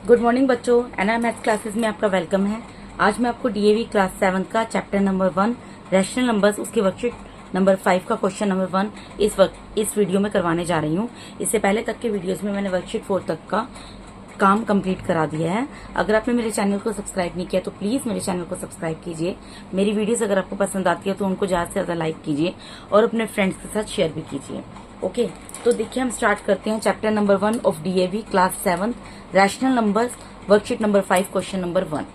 Good morning बच्चों, NR maths classes में आपका वेलकम है। आज मैं आपको डीएवी क्लास 7 का चैप्टर नंबर 1 रैशनल नंबर्स उसके वर्कशीट नंबर 5 का क्वेश्चन नंबर 1 इस वीडियो में करवाने जा रही हूँ। इससे पहले तक के वीडियोस में मैंने वर्कशीट 4 तक का काम कंप्लीट करा दिया है। अगर आपने मेरे चैनल को सब्सक्राइब नहीं किया तो प्लीज मेरे चैनल को सब्सक्राइब कीजिए। मेरी वीडियोस अगर आपको पसंद आती है तो उनको ज्यादा से ज्यादा लाइक कीजिए और अपने फ्रेंड्स के साथ शेयर भी कीजिए। ओके, तो देखिए हम स्टार्ट करते हैं chapter number 1 of DAV class 7 rational numbers worksheet number 5 question number 1।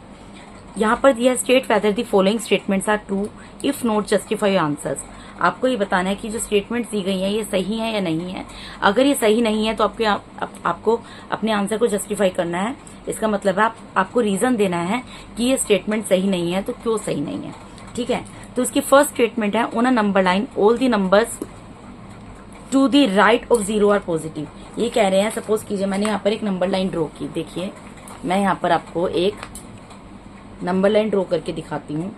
यहाँ पर दिया state whether the following statements are true if not justify answers. आपको ये बताना है कि जो स्टेटमेंट दी गई है ये सही है या नहीं है। अगर ये सही नहीं है तो आपको अपने आंसर को जस्टिफाई करना है। इसका मतलब है आपको रीजन देना है कि ये स्टेटमेंट सही नहीं है तो क्यों सही नहीं है। ठीक है, तो इसकी फर्स्ट स्टेटमेंट है on a number line all the numbers to the right of 0 are positive. ये कह रहे हैं, सपोज कीजिए मैंने यहाँ पर एक नंबर लाइन ड्रॉ की। देखिए मैं यहाँ पर आपको एक नंबर लाइन ड्रॉ करके दिखाती हूँ।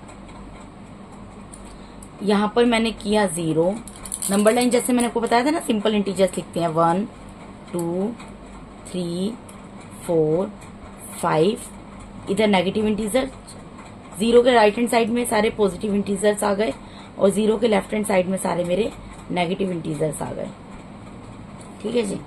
यहाँ पर मैंने किया 0 नंबर लाइन, जैसे मैंने आपको बताया था ना सिंपल इंटीजर्स लिखते हैं 1 2 3 4 5। इधर नेगेटिव इंटीजर, 0 के राइट हैंड साइड में सारे पॉजिटिव इंटीजर्स आ गए और 0 के लेफ्ट हैंड साइड में सारे मेरे नेगेटिव इंटीजर्स आ गए। ठीक है जी,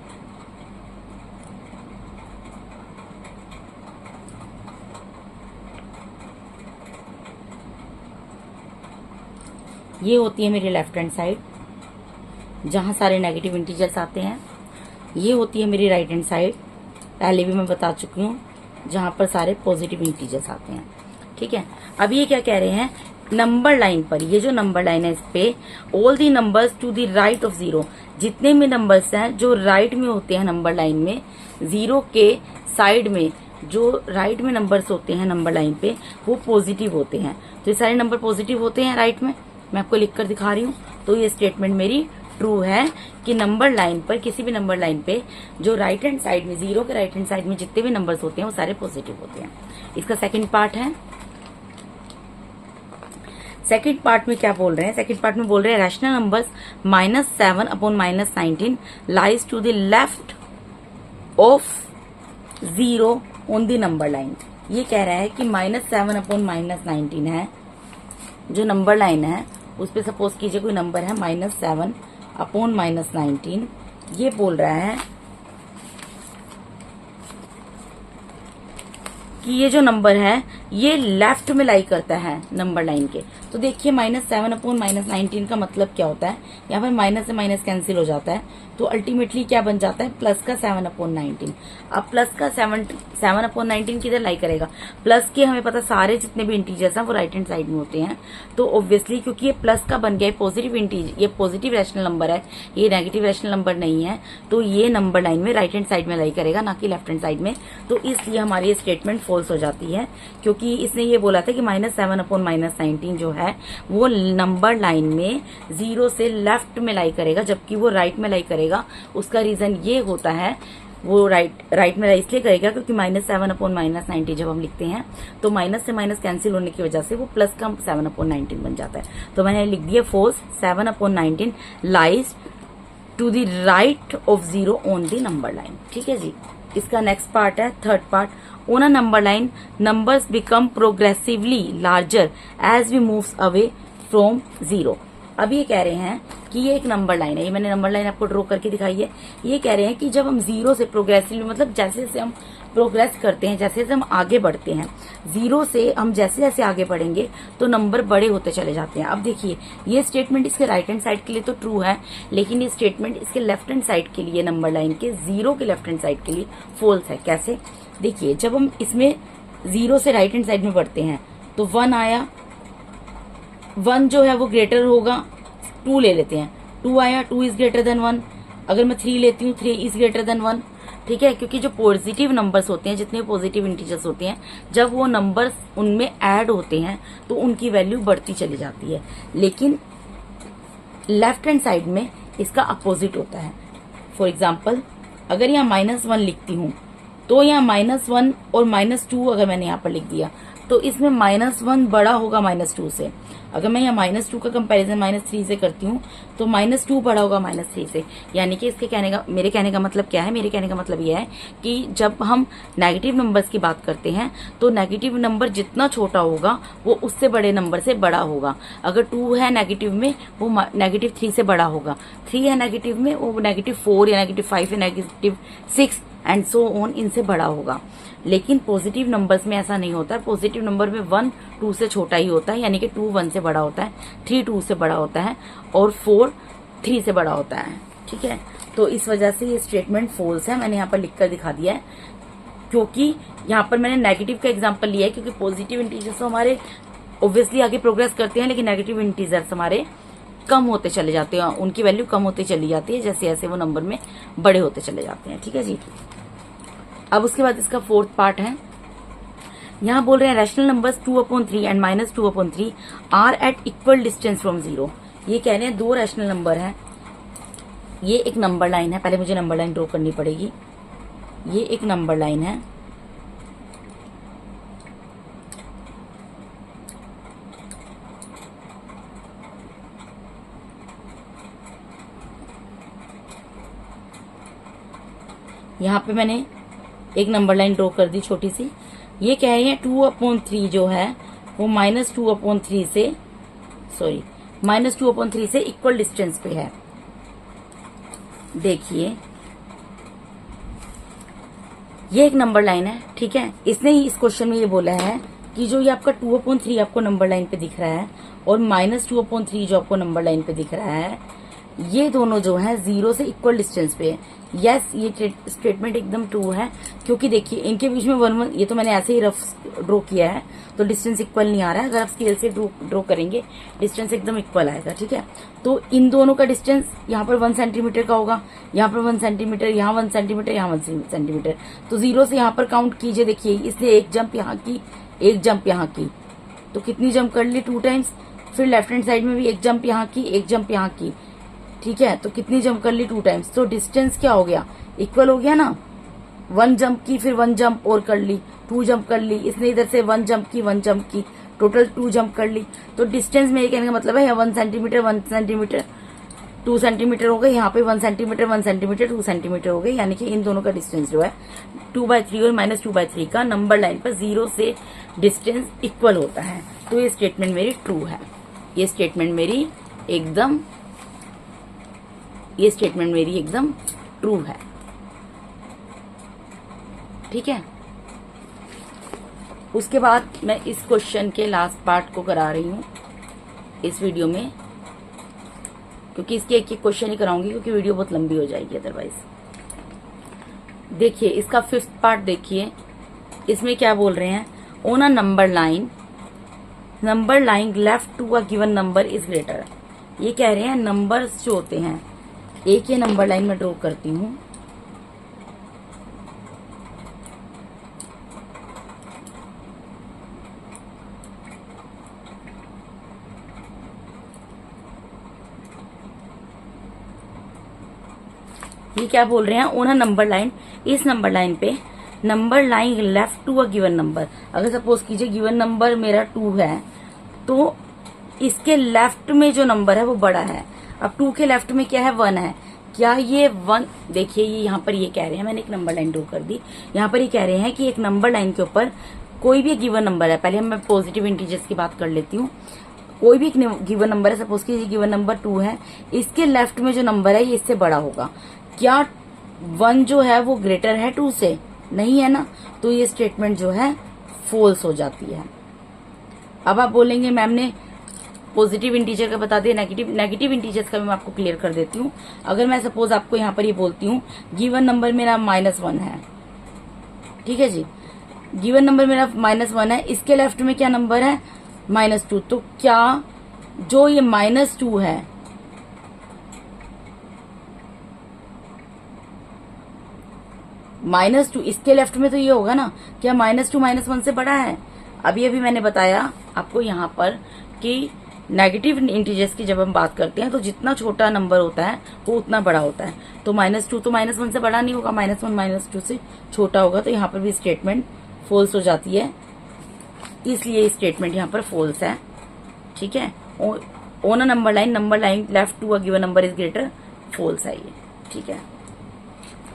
ये होती है मेरी लेफ्ट हैंड साइड जहां सारे नेगेटिव इंटीजर्स आते हैं। ये होती है मेरी राइट हैंड साइड, पहले भी मैं बता चुकी हूँ, जहां पर सारे पॉजिटिव इंटीजर्स आते हैं। ठीक है, अब ये क्या कह रहे हैं, नंबर लाइन पर, ये जो नंबर लाइन है इस पे all the numbers to the right of 0, जितने भी नंबर्स हैं जो राइट में होते हैं नंबर लाइन में, 0 के साइड में जो राइट में नंबर्स होते हैं नंबर लाइन पे वो पॉजिटिव होते हैं। तो ये सारे नंबर पॉजिटिव होते हैं राइट में, मैं आपको लिख कर दिखा रही हूँ। तो ये स्टेटमेंट मेरी ट्रू है कि नंबर लाइन पर, किसी भी नंबर लाइन पे जो राइट हैंड साइड में, 0 के राइट हैंड साइड में जितने भी नंबर्स होते हैं वो सारे पॉजिटिव होते हैं। इसका सेकंड पार्ट है, सेकंड पार्ट में क्या बोल रहे हैं, सेकंड पार्ट में बोल रहे हैं rational numbers -7 upon -19 lies to the left of 0 on the number line. ये कह रहा है कि -7 अपॉन -19 है जो नंबर लाइन है उस पे, सपोज कीजिए कोई नंबर है -7 अपॉन -19। ये बोल रहा है कि ये जो नंबर है ये लेफ्ट में लाई करता है नंबर लाइन के। तो देखिए -7 अपॉन -19 का मतलब क्या होता है, यहाँ पर माइनस से माइनस कैंसिल हो जाता है तो अल्टीमेटली क्या बन जाता है, प्लस का 7 अपॉन 19। अब प्लस का 7 अपॉन 19 किधर लाई करेगा, प्लस के हमें पता सारे जितने भी इंटीजर्स हैं वो राइट हैंड साइड में होते हैं। तो ऑब्वियसली क्योंकि ये प्लस का बन गया है पॉजिटिव इंटीजर, ये पॉजिटिव रैशनल नंबर है, ये नेगेटिव रैशनल नंबर नहीं है, तो ये नंबर लाइन में राइट हैंड साइड में लाई करेगा ना कि लेफ्ट हैंड साइड में। तो इसलिए हमारी ये स्टेटमेंट फॉल्स हो जाती है, क्योंकि इसने ये बोला था कि -7 अपॉन -19 जो है वो नंबर लाइन में 0 से लेफ्ट में लाई करेगा, जबकि वो राइट में लाई करेगा। उसका रीजन ये होता है, वो राइट में इसलिए करेगा क्योंकि -7 अपॉन -19 जब हम लिखते हैं तो माइनस से माइनस कैंसिल होने की वजह से वो प्लस का 7 अपॉन 19 बन जाता है। तो मैंने लिख दिया false, 7 upon 19 lies to the right of 0 on the number line. ठीक है जी, इसका नेक्स्ट पार्ट है third part, on a number line numbers become progressively larger as we moves away from 0। अब ये कह रहे हैं कि ये एक नंबर लाइन है, ये मैंने नंबर लाइन आपको ड्रॉ करके दिखाई है। ये कह रहे हैं कि जब हम 0 से प्रोग्रेसिवली, मतलब जैसे जैसे हम प्रोग्रेस करते हैं, जैसे जैसे हम आगे बढ़ते हैं, 0 से हम जैसे जैसे आगे बढ़ेंगे तो नंबर बड़े होते चले जाते हैं। अब देखिए ये स्टेटमेंट इसके राइट हैंड साइड के लिए तो ट्रू है, लेकिन ये स्टेटमेंट इसके लेफ्ट हैंड साइड के लिए, नंबर लाइन के 0 के लेफ्ट हैंड साइड के लिए फॉल्स है। कैसे, देखिए जब हम इसमें 0 से राइट हैंड साइड में बढ़ते हैं तो 1 आया, 1 जो है वो ग्रेटर होगा, 2 ले लेते हैं, 2 आया, 2 इज ग्रेटर देन 1। अगर मैं 3 लेती हूँ 3 इज ग्रेटर देन 1। ठीक है, क्योंकि जो पॉजिटिव नंबर्स होते हैं, जितने पॉजिटिव इंटीजर्स होते हैं, जब वो नंबर्स उनमें ऐड होते हैं तो उनकी वैल्यू बढ़ती चली जाती है। लेकिन लेफ्ट हैंड साइड में इसका अपोजिट होता है। फॉर एग्जाम्पल अगर यहाँ -1 लिखती हूँ तो यहाँ -1 और -2 अगर मैंने यहाँ पर लिख दिया तो इसमें -1 बड़ा होगा -2 से। अगर मैं यहाँ -2 का कंपैरिजन -3 से करती हूँ तो -2 बड़ा होगा -3 से। यानी कि मेरे कहने का मतलब क्या है, मेरे कहने का मतलब यह है कि जब हम नेगेटिव नंबर्स की बात करते हैं तो नेगेटिव नंबर जितना छोटा होगा वो उससे बड़े नंबर से बड़ा होगा। अगर 2 है नेगेटिव में, वो -3 से बड़ा होगा। 3 है नेगेटिव में, वो -4 या -5 या -6 एंड सो ऑन इनसे बड़ा होगा। लेकिन पॉजिटिव नंबर्स में ऐसा नहीं होता है। पॉजिटिव नंबर में 1 2 से छोटा ही होता है, यानी कि 2 1 से बड़ा होता है, 3 2 से बड़ा होता है और 4 3 से बड़ा होता है। ठीक है, तो इस वजह से ये स्टेटमेंट फॉल्स है। मैंने यहाँ पर लिखकर दिखा दिया है, क्योंकि यहाँ पर मैंने नेगेटिव का एग्जाम्पल लिया है, क्योंकि पॉजिटिव इंटीजर्स तो हमारे ऑब्वियसली आगे प्रोग्रेस करते हैं, लेकिन नेगेटिव इंटीजर्स हमारे कम होते चले जाते हैं, उनकी वैल्यू कम होती चली जाती है जैसे जैसे वो नंबर में बड़े होते चले जाते हैं। ठीक है जी। अब उसके बाद इसका 4th पार्ट है। यहां बोल रहे हैं rational numbers 2/3 and -2/3 are at equal distance from 0। ये कह रहे हैं 2 रैशनल नंबर हैं। ये एक नंबर लाइन है, पहले मुझे नंबर लाइन ड्रॉ करनी पड़ेगी। ये एक नंबर लाइन है, यहां पे मैंने एक नंबर लाइन ड्रॉ कर दी छोटी सी। ये कह रहे हैं 2/3 जो है वो -2/3 से इक्वल डिस्टेंस पे है। देखिए ये एक नंबर लाइन है, ठीक है। इसने ही इस क्वेश्चन में ये बोला है कि जो ये आपका 2/3 आपको नंबर लाइन पे दिख रहा है और -2/3 जो आपको नंबर लाइन पे दिख रहा है, ये दोनों जो है 0 से इक्वल डिस्टेंस पे है। यस, ये स्टेटमेंट एकदम ट्रू है, क्योंकि देखिए इनके बीच में 1 1, ये तो मैंने ऐसे ही रफ ड्रॉ किया है तो डिस्टेंस इक्वल नहीं आ रहा है। अगर आप स्केल से ड्रॉ करेंगे डिस्टेंस एकदम इक्वल आएगा। ठीक है, तो इन दोनों का डिस्टेंस यहाँ पर 1 सेंटीमीटर का होगा, यहाँ पर 1 सेंटीमीटर, यहाँ 1 सेंटीमीटर, यहाँ 1 सेंटीमीटर। तो 0 से यहाँ पर काउंट कीजिए। देखिए इसने एक जंप यहाँ की, एक जंप यहाँ की, तो कितनी जंप कर ली? 2 टाइम्स। फिर लेफ्ट हैंड साइड में भी एक जंप यहाँ की, एक जंप यहाँ की। ठीक है, तो कितनी जंप कर ली? 2 टाइम्स। तो डिस्टेंस क्या हो गया? इक्वल हो गया ना। 1 जंप की, फिर 1 जंप और कर ली, 2 जंप कर ली। इसने इधर से 1 जंप की, 1 जंप की, टोटल 2 जंप कर ली। तो डिस्टेंस में ये कहने का मतलब है 1 सेंटीमीटर, 1 सेंटीमीटर, 2 सेंटीमीटर हो गए। यहाँ पे 1 सेंटीमीटर, 1 सेंटीमीटर, 2 सेंटीमीटर हो गए। यानी कि इन दोनों का डिस्टेंस जो है 2/3 और -2/3 का नंबर लाइन पर 0 से डिस्टेंस इक्वल होता है। तो ये स्टेटमेंट मेरी ट्रू है। ये स्टेटमेंट मेरी एकदम ट्रू है। ठीक है, उसके बाद मैं इस क्वेश्चन के लास्ट पार्ट को करा रही हूं इस वीडियो में, क्योंकि इसके एक क्वेश्चन ही कराऊंगी, क्योंकि वीडियो बहुत लंबी हो जाएगी अदरवाइज। देखिए इसका 5th पार्ट देखिए, इसमें क्या बोल रहे हैं? On a number line left to a given number is greater. ये कह रहे हैं नंबर्स जो होते हैं, एक ये नंबर लाइन में ड्रॉ करती हूं। ये क्या बोल रहे हैं? ऑन अ नंबर लाइन, इस नंबर लाइन पे number line left to a given number. अगर सपोज कीजिए गिवन नंबर मेरा 2 है, तो इसके लेफ्ट में जो नंबर है वो बड़ा है। अब 2 के लेफ्ट में क्या है? 1 है। क्या ये 1? देखिए ये यहाँ पर ये कह रहे हैं, मैंने एक नंबर लाइन ड्रॉ कर दी। यहाँ पर ये कह रहे हैं कि एक नंबर लाइन के ऊपर कोई भी गिवन नंबर है। पहले मैं पॉजिटिव इंटीजर्स की बात कर लेती हूँ। कोई भी गिवन नंबर है, सपोज कीजिए गिवन नंबर 2 है, इसके लेफ्ट में जो नंबर है ये इससे बड़ा होगा। क्या 1 जो है वो ग्रेटर है 2 से? नहीं है ना। तो ये स्टेटमेंट जो है फॉल्स हो जाती है। अब आप बोलेंगे मैम ने पॉजिटिव इंटीजर का बता दिया, नेगेटिव इंटीजर्स का भी मैं आपको क्लियर कर देती हूँ। अगर मैं सपोज आपको यहाँ पर ये बोलती हूँ गिवन नंबर मेरा -1 है, ठीक है जी, गिवन नंबर मेरा -1 है, इसके लेफ्ट में क्या नंबर है? -2। तो क्या जो ये -2 है, -2 इसके लेफ्ट में, तो ये होगा ना, क्या -2 -1 से बड़ा है? अभी मैंने बताया आपको यहाँ पर कि नेगेटिव इंटीजर्स की जब हम बात करते हैं तो जितना छोटा नंबर होता है वो उतना बड़ा होता है। तो -2 तो -1 से बड़ा नहीं होगा, -1 -2 से छोटा होगा। तो यहाँ पर भी स्टेटमेंट फॉल्स हो जाती है। इसलिए स्टेटमेंट यहाँ पर फॉल्स है। ठीक है, on a number line left to a given number is greater, false है ये। ठीक है,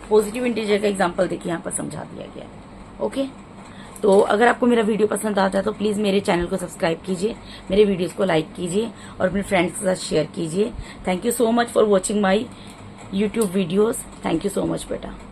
पॉजिटिव इंटीजर का एग्जांपल देखिए यहाँ पर समझा दिया गया है। ओके, तो अगर आपको मेरा वीडियो पसंद आता है तो प्लीज मेरे चैनल को सब्सक्राइब कीजिए, मेरे वीडियोस को लाइक कीजिए और अपने फ्रेंड्स के साथ शेयर कीजिए। Thank you so much for watching my YouTube videos. Thank you so much बेटा।